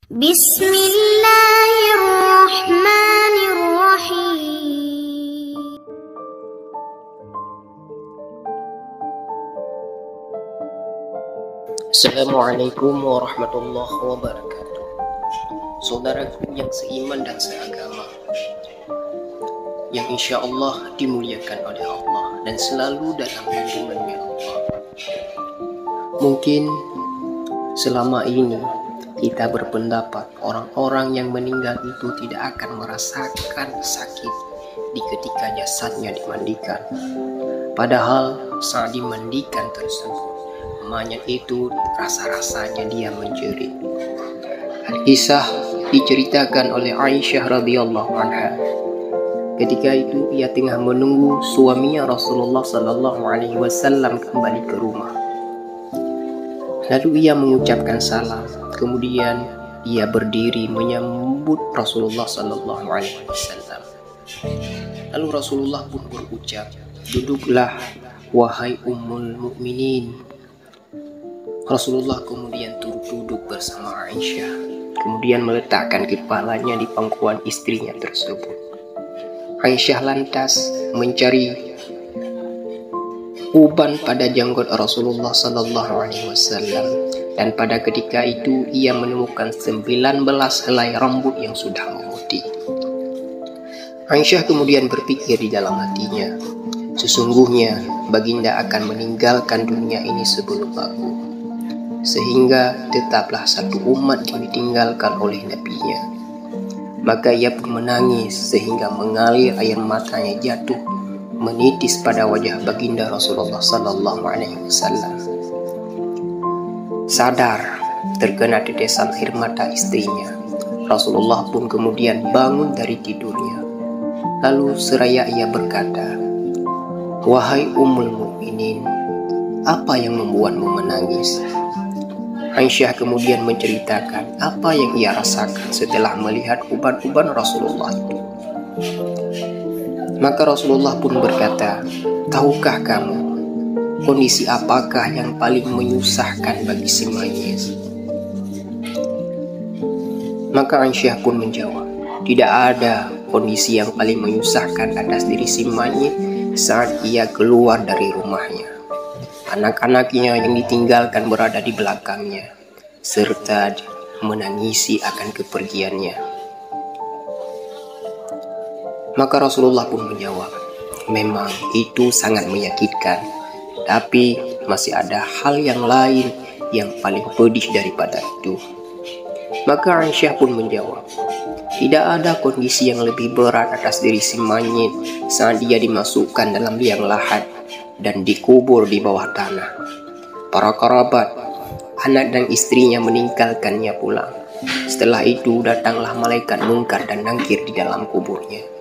Bismillahirrahmanirrahim. Assalamualaikum warahmatullahi wabarakatuh. Saudaraku yang seiman dan seagama, yang insya Allah dimuliakan oleh Allah dan selalu dalam lindungannya Allah. Mungkin selama ini kita berpendapat orang-orang yang meninggal itu tidak akan merasakan sakit di ketika jasadnya dimandikan. Padahal saat dimandikan tersebut, mayat itu rasa-rasanya dia menjerit. Kisah diceritakan oleh Aisyah radhiyallahu anha. Ketika itu ia tengah menunggu suaminya Rasulullah sallallahu alaihi wasallam kembali ke rumah. Lalu ia mengucapkan salam. Kemudian ia berdiri menyambut Rasulullah sallallahu alaihi wasallam. Lalu Rasulullah pun berucap, "Duduklah wahai ummul mukminin." Rasulullah kemudian turut duduk bersama Aisyah, kemudian meletakkan kepalanya di pangkuan istrinya tersebut. Aisyah lantas mencari uban pada janggut Rasulullah sallallahu alaihi wasallam, dan pada ketika itu ia menemukan 19 helai rambut yang sudah memutih. Aisyah kemudian berpikir di dalam hatinya, sesungguhnya baginda akan meninggalkan dunia ini sebelum aku, sehingga tetaplah satu umat yang ditinggalkan oleh nabinya. Maka ia pun menangis sehingga mengalir air matanya jatuh menitis pada wajah baginda Rasulullah sallallahu alaihi wasallam. Sadar terkena tetesan air mata istrinya, Rasulullah pun kemudian bangun dari tidurnya. Lalu seraya ia berkata, "Wahai ummul mukminin, apa yang membuatmu menangis?" Aisyah kemudian menceritakan apa yang ia rasakan setelah melihat uban-uban Rasulullah itu. Maka Rasulullah pun berkata, "Tahukah kamu kondisi apakah yang paling menyusahkan bagi si mayit?" Maka Aisyah pun menjawab, "Tidak ada kondisi yang paling menyusahkan atas diri si mayit saat ia keluar dari rumahnya. Anak-anaknya yang ditinggalkan berada di belakangnya, serta menangisi akan kepergiannya." Maka Rasulullah pun menjawab, "Memang itu sangat menyakitkan, tapi masih ada hal yang lain yang paling pedih daripada itu." Maka Aisyah pun menjawab, "Tidak ada kondisi yang lebih berat atas diri si mayit saat dia dimasukkan dalam liang lahat dan dikubur di bawah tanah. Para kerabat, anak dan istrinya meninggalkannya pulang. Setelah itu datanglah malaikat Munkar dan Nakir di dalam kuburnya."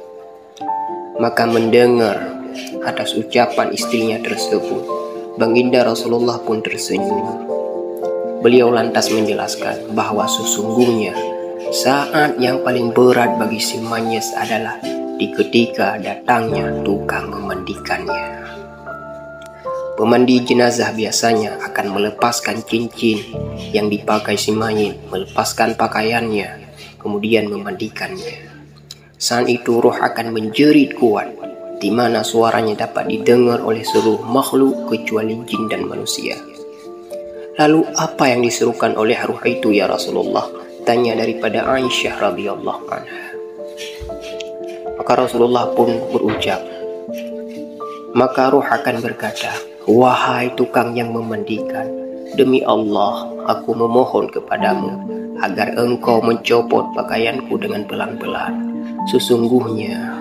Maka mendengar atas ucapan istrinya tersebut, baginda Rasulullah pun tersenyum. Beliau lantas menjelaskan bahwa sesungguhnya saat yang paling berat bagi si mayit adalah di ketika datangnya tukang memandikannya. Pemandi jenazah biasanya akan melepaskan cincin yang dipakai si mayit, melepaskan pakaiannya, kemudian memandikannya. Saat itu roh akan menjerit kuat, di mana suaranya dapat didengar oleh seluruh makhluk kecuali jin dan manusia. "Lalu apa yang diserukan oleh roh itu ya Rasulullah?" tanya daripada Aisyah radhiyallahu anha. Maka Rasulullah pun berucap, maka roh akan berkata, "Wahai tukang yang memandikan, demi Allah aku memohon kepadamu agar engkau mencopot pakaianku dengan pelan-pelan. Sesungguhnya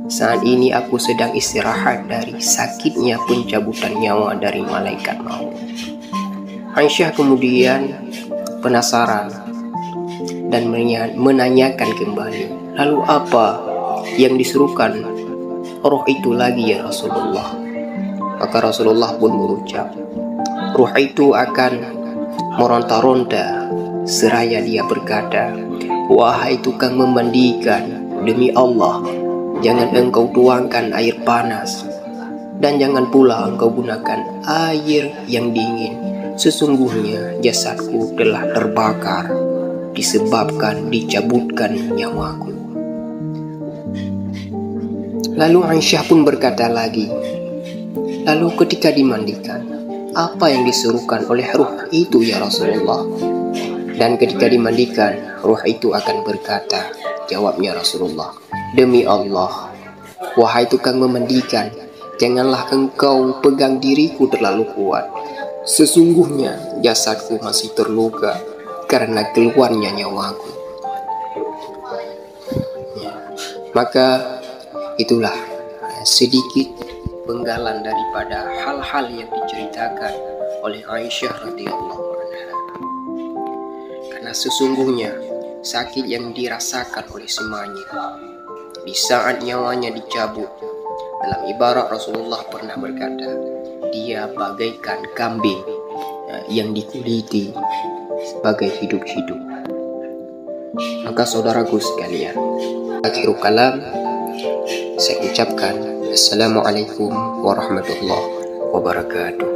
saat ini aku sedang istirahat dari sakitnya pencabutan nyawa dari malaikat maut." Aisyah kemudian penasaran dan menanyakan kembali, "Lalu apa yang diserukan roh itu lagi ya Rasulullah?" Maka Rasulullah pun berucap, "Roh itu akan meronta-ronta seraya dia berkata, 'Wahai tukang memandikan, demi Allah, jangan engkau tuangkan air panas dan jangan pula engkau gunakan air yang dingin. Sesungguhnya jasadku telah terbakar disebabkan dicabutkan nyawaku. Lalu Aisyah pun berkata lagi, lalu ketika dimandikan, apa yang disuruhkan oleh ruh itu ya Rasulullah? Dan ketika dimandikan, ruh itu akan berkata, jawabnya Rasulullah, demi Allah, wahai tukang memandikan, janganlah engkau pegang diriku terlalu kuat. Sesungguhnya jasadku masih terluka karena keluarnya nyawaku. Maka itulah sedikit penggalan daripada hal-hal yang diceritakan oleh Aisyah radhiyallahu anha. Karena sesungguhnya sakit yang dirasakan oleh semuanya di saat nyawanya dicabut, dalam ibarat Rasulullah pernah berkata, dia bagaikan kambing yang dikuliti sebagai hidup-hidup. Maka saudaraku sekalian, akhirul kalam, saya ucapkan Assalamualaikum warahmatullahi wabarakatuh.